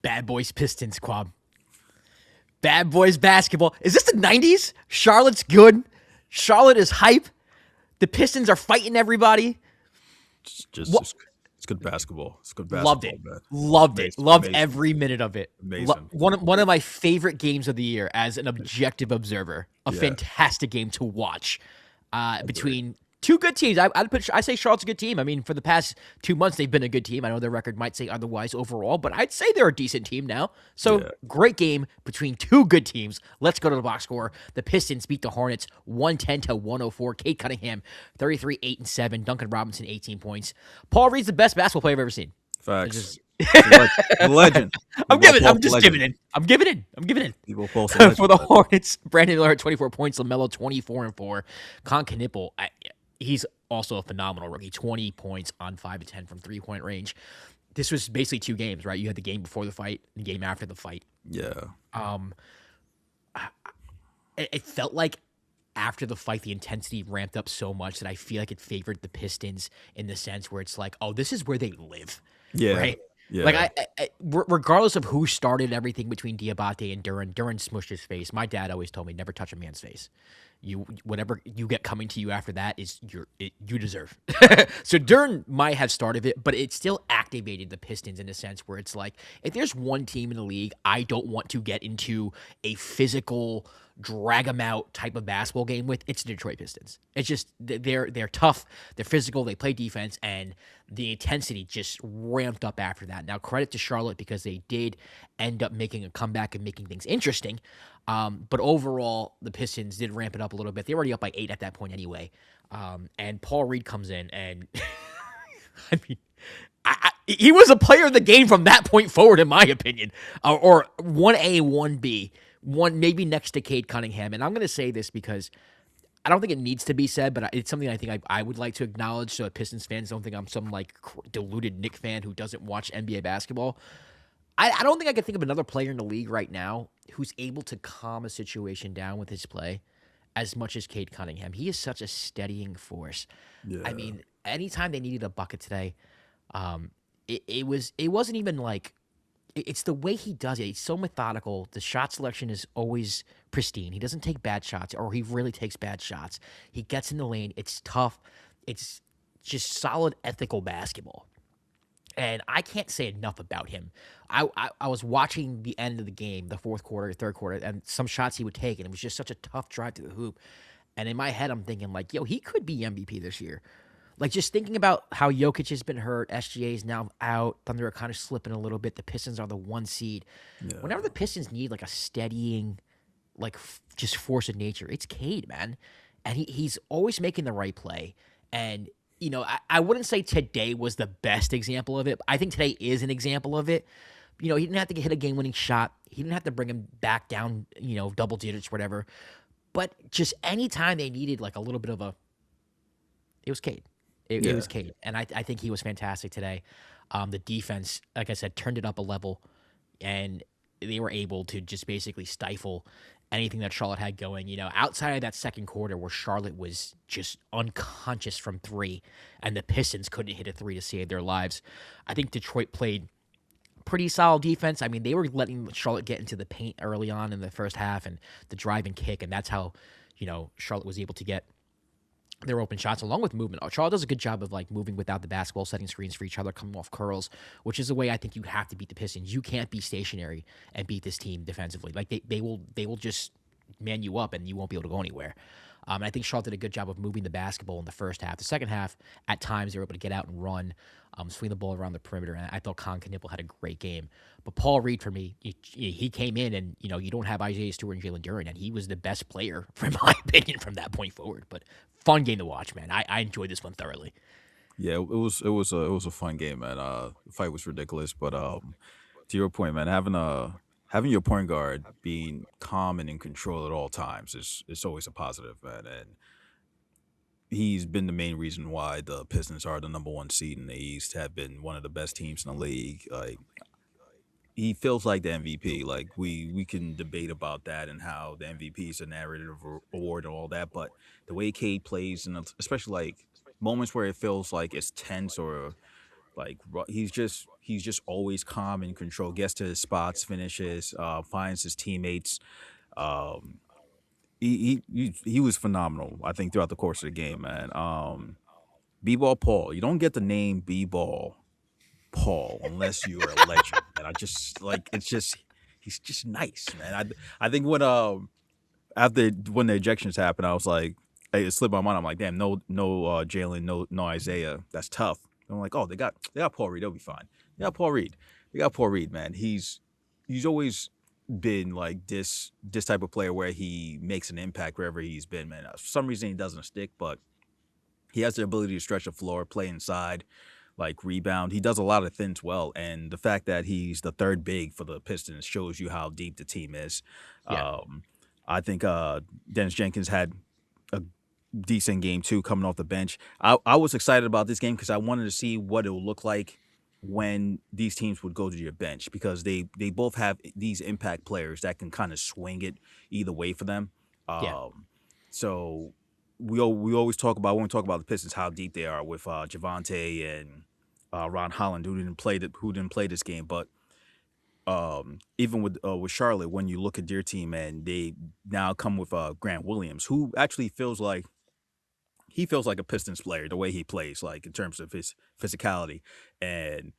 Bad Boys Pistons, Kwab. Bad Boys basketball. Is this the 90s? Charlotte's good. Charlotte is hype. The Pistons are fighting everybody. Just What? it's good basketball. It's good Loved basketball, it. man. Loved it. Amazing, Loved amazing, every minute of it. amazing. One of my favorite games of the year as an objective observer. A Yeah, fantastic game to watch agree. between two good teams. I say Charlotte's a good team. I mean, for the past 2 months, they've been a good team. I know their record might say otherwise overall, but I'd say they're a decent team now. So Yeah, great game between two good teams. Let's go to the box score. The Pistons beat the Hornets 110-104. Cade Cunningham 33, 8 and 7. Duncan Robinson 18 points. Paul Reed's the best basketball player I've ever seen. It's facts. just Legend. I'm People giving. post I'm just legend. giving in. I'm giving in. I'm giving in. People post legend. For the Man. Hornets. Brandon Miller had 24 points. LaMelo 24 and 4. Con Knipple, he's also a phenomenal rookie. 20 points on 5 to 10 from 3-point range. This was basically two games, right? You had the game before the fight, and the game after the fight. Yeah, Um, it felt like after the fight, the intensity ramped up so much that I feel like it favored the Pistons in the sense where it's like, oh, this is where they live, yeah, right? Like yeah, regardless of who started everything between Diabate and Duren smushed his face. My dad always told me never touch a man's face. You whatever you get coming to you after that is you deserve. So Duren might have started it, but it still activated the Pistons in a sense where it's like if there's one team in the league I don't want to get into a physical drag them out type of basketball game with, it's the Detroit Pistons. It's just they're tough, they're physical, they play defense, and the intensity just ramped up after that. Now credit to Charlotte because they did end up making a comeback and making things interesting. But overall, the Pistons did ramp it up a little bit. They were already up by 8 at that point anyway. And Paul Reed comes in, and I mean, he was a player of the game from that point forward, in my opinion, or 1A, 1B, one maybe next to Cade Cunningham. And I'm going to say this because I don't think it needs to be said, but it's something I think I would like to acknowledge so that Pistons fans don't think I'm some like deluded Knick fan who doesn't watch NBA basketball. I don't think I can think of another player in the league right now who's able to calm a situation down with his play as much as Cade Cunningham. He is such a steadying force. I yeah, mean, anytime they needed a bucket today, it wasn't even like it's the way he does it. He's so methodical. The shot selection is always pristine. He doesn't take bad shots, or he really takes bad shots. He gets in the lane. It's tough. It's just solid ethical basketball. And I can't say enough about him. I was watching the end of the game, the fourth quarter, third quarter, and some shots he would take, and it was just such a tough drive to the hoop. And in my head, I'm thinking like, yo, he could be MVP this year. Like just thinking about how Jokic has been hurt, SGA is now out, Thunder are kind of slipping a little bit. The Pistons are the 1 seed. yeah, Whenever the Pistons need like a steadying, like just force of nature, it's Cade, man, and he's always making the right play. And I wouldn't say today was the best example of it. But I think today is an example of it. He didn't have to hit a game-winning shot. He didn't have to bring him back down, double digits, whatever. But just anytime they needed like a little bit of it was Cade. It yeah, was Cade, and I think he was fantastic today. The defense, like I said, turned it up a level, and they were able to just basically stifle anything that Charlotte had going. Outside of that second quarter where Charlotte was just unconscious from three, and the Pistons couldn't hit a three to save their lives. I think Detroit played pretty solid defense. I mean, they were letting Charlotte get into the paint early on in the first half and the drive and kick, and that's how Charlotte was able to get their open shots along with movement. Charlotte does a good job of like moving without the basketball, setting screens for each other, coming off curls, which is the way I think you have to beat the Pistons. You can't be stationary and beat this team defensively. Like they will just man you up and you won't be able to go anywhere. And I think Charlotte did a good job of moving the basketball in the first half. The second half, at times, they were able to get out and run, swing the ball around the perimeter, and I thought Con Knipple had a great game. But Paul Reed, for me, he came in, and you don't have Isaiah Stewart and Jalen Duren, and he was the best player, in my opinion, from that point forward. But fun game to watch, man. I enjoyed this one thoroughly. yeah. It was a fun game, man. The fight was ridiculous, but to your point, man, having your point guard being calm and in control at all times is always a positive, man. And he's been the main reason why the Pistons are the number one seed in the East, have been one of the best teams in the league. Like he feels like the MVP. Like we can debate about that and how the MVP is a narrative award and all that, but the way Cade plays and especially like moments where it feels like it's tense or Like he's just always calm and control. Gets to his spots, finishes, finds his teammates. Um, he was phenomenal. I think throughout the course of the game, man. B-ball Paul. You don't get the name B-ball Paul unless you're a legend. And I just like it's just he's just nice, man. I think after when the ejections happened, I was like, it slipped my mind. I'm like, damn, no Jalen, no Isaiah. That's tough. And I'm like, oh, they got Paul Reed. They'll be fine. They got Paul Reed. They got Paul Reed, man. He's always been like this type of player where he makes an impact wherever he's been, man. For some reason he doesn't stick, but he has the ability to stretch the floor, play inside, like rebound. He does a lot of things well, and the fact that he's the third big for the Pistons shows you how deep the team is. Yeah. Um, I think Dennis Jenkins had a decent game too, coming off the bench. I was excited about this game because I wanted to see what it would look like when these teams would go to your bench because they both have these impact players that can kind of swing it either way for them. Yeah. So we always talk about when we talk about the Pistons how deep they are with Javante and Ron Holland who didn't play this game, but even with Charlotte, when you look at their team and they now come with Grant Williams, who actually feels like a Pistons player the way he plays, like in terms of his physicality, and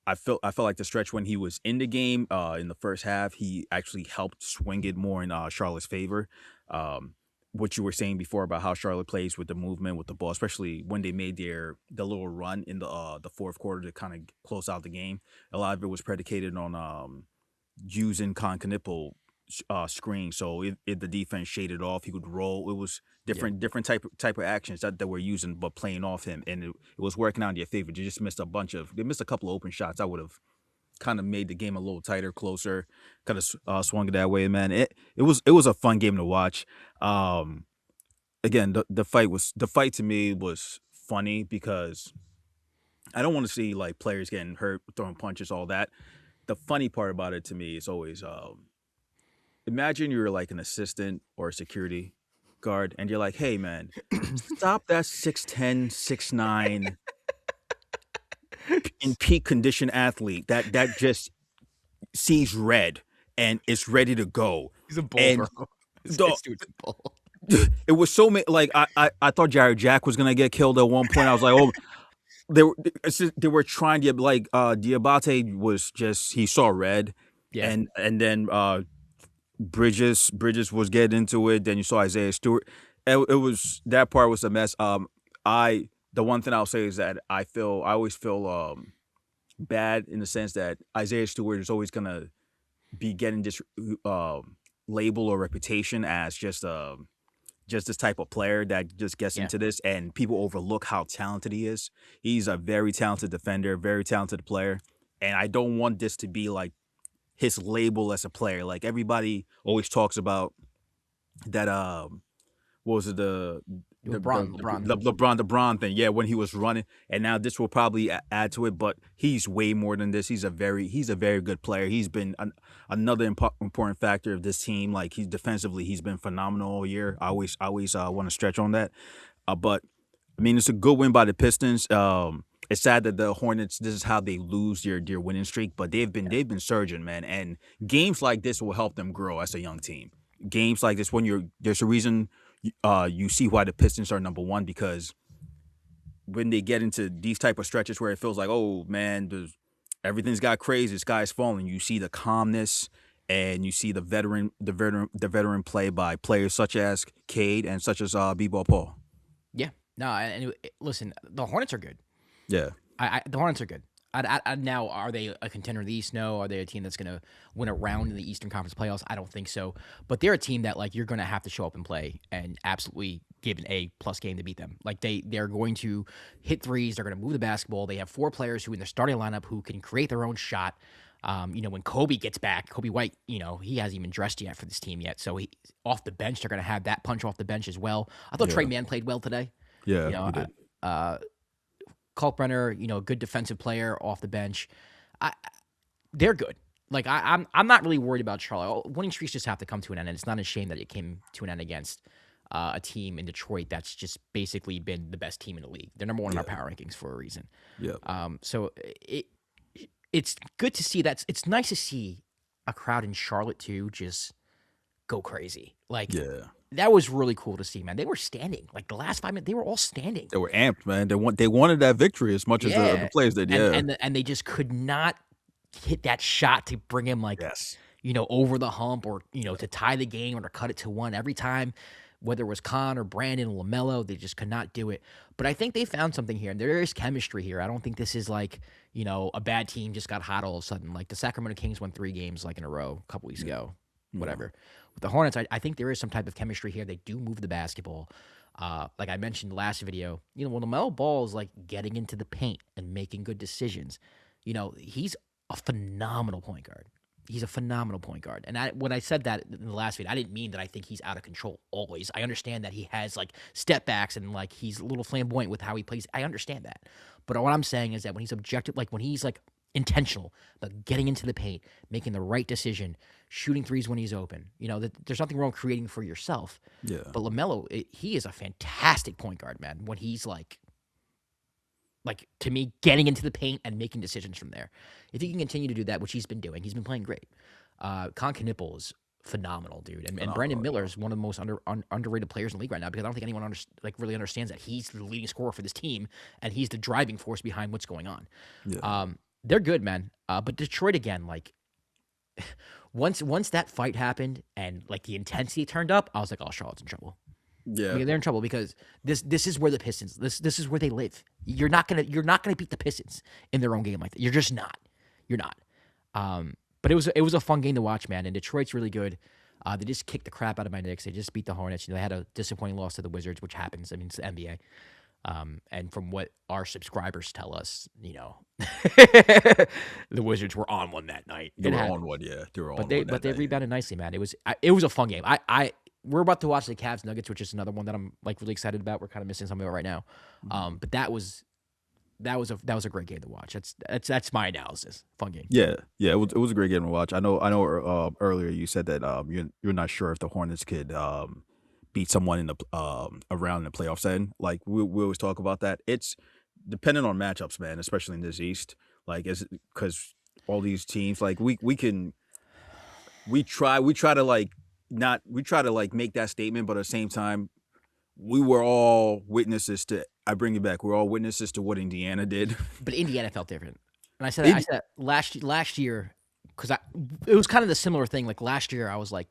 I felt like the stretch when he was in the game in the first half, he actually helped swing it more in Charlotte's favor. Um, what you were saying before about how Charlotte plays with the movement with the ball, especially when they made the little run in the fourth quarter to kind of close out the game. A lot of it was predicated on using Knipple screen. So if the defense shaded off, he would roll. It was Yeah. different type of actions that we're using, but playing off him, and it was working out in their favor. They missed a couple of open shots. I would have kind of made the game a little tighter, closer, kind of swung it that way, man. It was a fun game to watch. Um, Again, the fight to me was funny because I don't want to see like players getting hurt, throwing punches, all that. The funny part about it to me is always imagine you're like an assistant or a security guard and you're like, hey man, stop that 6'10", 6'9" in peak condition athlete that just sees red and is ready to go. He's a bull, bro. And the, This dude's a bull. it was so like I thought Jared Jack was gonna get killed at one point. I was like, oh, they were trying to like Diabate was just he saw red, Yeah. and then Bridges was getting into it. Then you saw Isaiah Stewart. It was that part was a mess. The one thing I'll say is that I always feel bad in the sense that Isaiah Stewart is always gonna be getting this label or reputation as just this type of player that just gets Yeah. into this, and people overlook how talented he is. He's a very talented defender, very talented player, and I don't want this to be like his label as a player. Like everybody always talks about that. What was it LeBron thing? Yeah, when he was running, and now this will probably add to it. But he's way more than this. He's a very good player. He's been another important factor of this team. Like he's defensively, he's been phenomenal all year. I always want to stretch on that. But I mean, it's a good win by the Pistons. It's sad that the Hornets. This is how they lose their winning streak. But they've been surging, man. And games like this will help them grow as a young team. Games like this, there's a reason. You see why the Pistons are number one, because when they get into these type of stretches where it feels like, oh man, everything's got crazy, the sky's falling. You see the calmness and you see the veteran play by players such as Cade and such as B-ball Paul. Yeah. No, and listen, the Hornets are good. Yeah. The Hornets are good. Now, are they a contender in the East? No. Are they a team that's going to win a round in the Eastern Conference playoffs? I don't think so. But they're a team that like you're going to have to show up and play and absolutely give an A+ game to beat them. Like they're going to hit threes. They're going to move the basketball. They have 4 players who in the starting lineup who can create their own shot. When Kobe gets back, Kobe White, he hasn't even dressed yet for this team yet. So he off the bench, they're going to have that punch off the bench as well. I thought Trey Mann played well today. Yeah. He did. Kalkbrenner, a good defensive player off the bench. They're good. Like I'm not really worried about Charlotte. Winning streaks just have to come to an end, and it's not a shame that it came to an end against a team in Detroit that's just basically been the best team in the league. They're number one in our Yeah. power rankings for a reason. Yeah. So it's good to see that. It's nice to see a crowd in Charlotte too just go crazy. Like Yeah. that was really cool to see, man. They were standing. Like the last 5 minutes, they were all standing. They were amped, man. They wanted that victory as much as the Yeah, players did. and Yeah. and they just could not hit that shot to bring him like Yes. over the hump or to tie the game or to cut it to one every time. Whether it was Con or Brandon or LaMelo, they just could not do it. But I think they found something here, and there is chemistry here. I don't think this is like, a bad team just got hot all of a sudden. Like the Sacramento Kings won 3 games like in a row a couple weeks ago, whatever. With the Hornets, I think there is some type of chemistry here. They do move the basketball. Like I mentioned in the last video, when LaMelo Ball is like getting into the paint and making good decisions, he's a phenomenal point guard. He's a phenomenal point guard. And when I said that in the last video, I didn't mean that I think he's out of control always. I understand that he has like step backs and like he's a little flamboyant with how he plays. I understand that. But what I'm saying is that when he's objective, like when he's like intentional about getting into the paint, making the right decision, shooting threes when he's open, there's nothing wrong creating for yourself. Yeah. But LaMelo, he is a fantastic point guard, man. When he's like to me, getting into the paint and making decisions from there. If he can continue to do that, which he's been doing, he's been playing great. Knippel is phenomenal, dude. And Brandon Miller is one of the most underrated players in the league right now because I don't think anyone really understands that he's the leading scorer for this team and he's the driving force behind what's going on. Yeah. They're good, man. But Detroit again, like once that fight happened and like the intensity turned up, I was like, oh, Charlotte's in trouble. Yeah. They're in trouble because this is where the Pistons this is where they live. You're not gonna beat the Pistons in their own game like that. You're just not. You're not. But it was a fun game to watch, man. And Detroit's really good. They just kicked the crap out of my Knicks. They just beat the Hornets. They had a disappointing loss to the Wizards, which happens. I mean, it's the NBA. And from what our subscribers tell us, the Wizards were on one that night. They were on one, yeah. They were on one. But they rebounded nicely, man. It was a fun game. We're about to watch the Cavs Nuggets, which is another one that I'm like really excited about. We're kind of missing something about right now. But that was a great game to watch. That's my analysis. Fun game. Yeah, it was a great game to watch. I know. Earlier you said that you're not sure if the Hornets could beat someone in the around in the playoff setting. Like we always talk about that. It's dependent on matchups, man. Especially in this East, like because all these teams, like we try to like make that statement, but at the same time, we were all witnesses to. I bring it back. We're all witnesses to what Indiana did. But Indiana felt different, and I said that last year because it was kind of the similar thing. Like last year, I was like,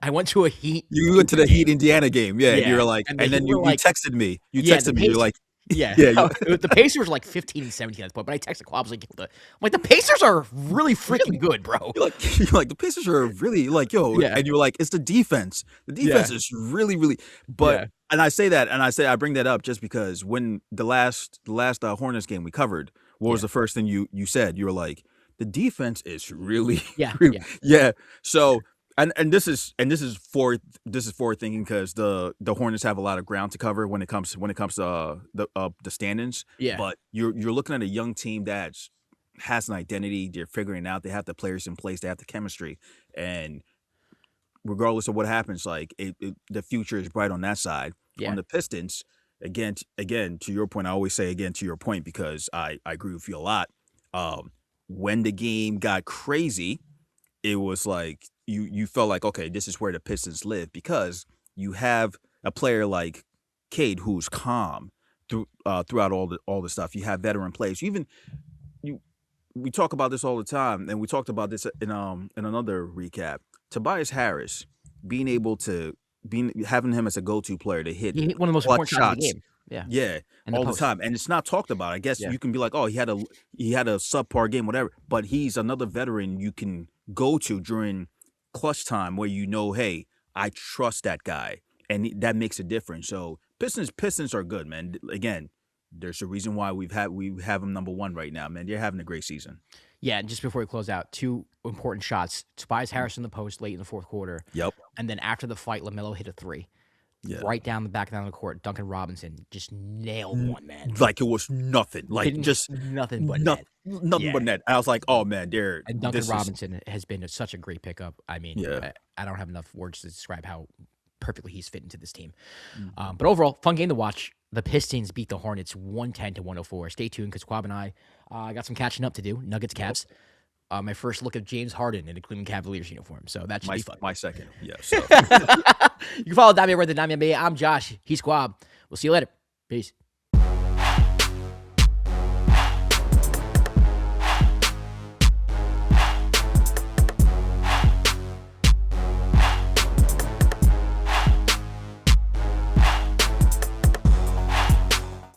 I went to a Heat. You went to the Heat Indiana game, yeah. And you were like, and then you texted me. You Yeah, texted me. You're like, yeah. yeah. The Pacers were like 15 and 17 at that point, but I texted Kwab. I was like, the Pacers are really freaking good, bro. You're like the Pacers are really like, yo, Yeah. and you're like, it's the defense. The defense is really, really. But and I say that, and I bring that up just because when the last Hornets game we covered, what was the first thing you said? You were like, the defense is really, yeah. So. And this is forward thinking because the Hornets have a lot of ground to cover when it comes to the standings. Yeah. But you're looking at a young team that has an identity. They're figuring it out. They have the players in place. They have the chemistry. And regardless of what happens, like the future is bright on that side. Yeah. On the Pistons, again to your point, I always say again to your point because I agree with you a lot. When the game got crazy, it was like you felt like, okay, this is where the Pistons live because you have a player like Cade who's calm throughout all the stuff. You have veteran players. We talk about this all the time, and we talked about this in another recap. Tobias Harris having him as a go-to player to hit one of the most important shots of the game. Yeah, all the time, and it's not talked about. I guess you can be like, oh, he had a subpar game, whatever, but he's another veteran you can go to during clutch time where hey, I trust that guy, and that makes a difference. So Pistons are good, man. Again, there's a reason why we have them number one right now, man. They're having a great season. Yeah, and just before we close out, 2 important shots. Tobias Harris in the post late in the fourth quarter. Yep. And then after the fight, LaMelo hit a 3. Yeah. Right down the court. Duncan Robinson just nailed one, man. Like it was nothing. Like just nothing but net. Nothing but net. I was like, oh man, And Duncan Robinson has been such a great pickup. I mean, I don't have enough words to describe how perfectly he's fit into this team. Mhm. But overall, fun game to watch. The Pistons beat the Hornets 110-104. Stay tuned because Kwab and I got some catching up to do. Nuggets, Yep. Cavs. My first look at James Harden in a Cleveland Cavaliers uniform. So that should My be fun. my second. Yes. You can follow Damian Word, the Damian NBA. I'm Josh. He's Kwab. We'll see you later. Peace.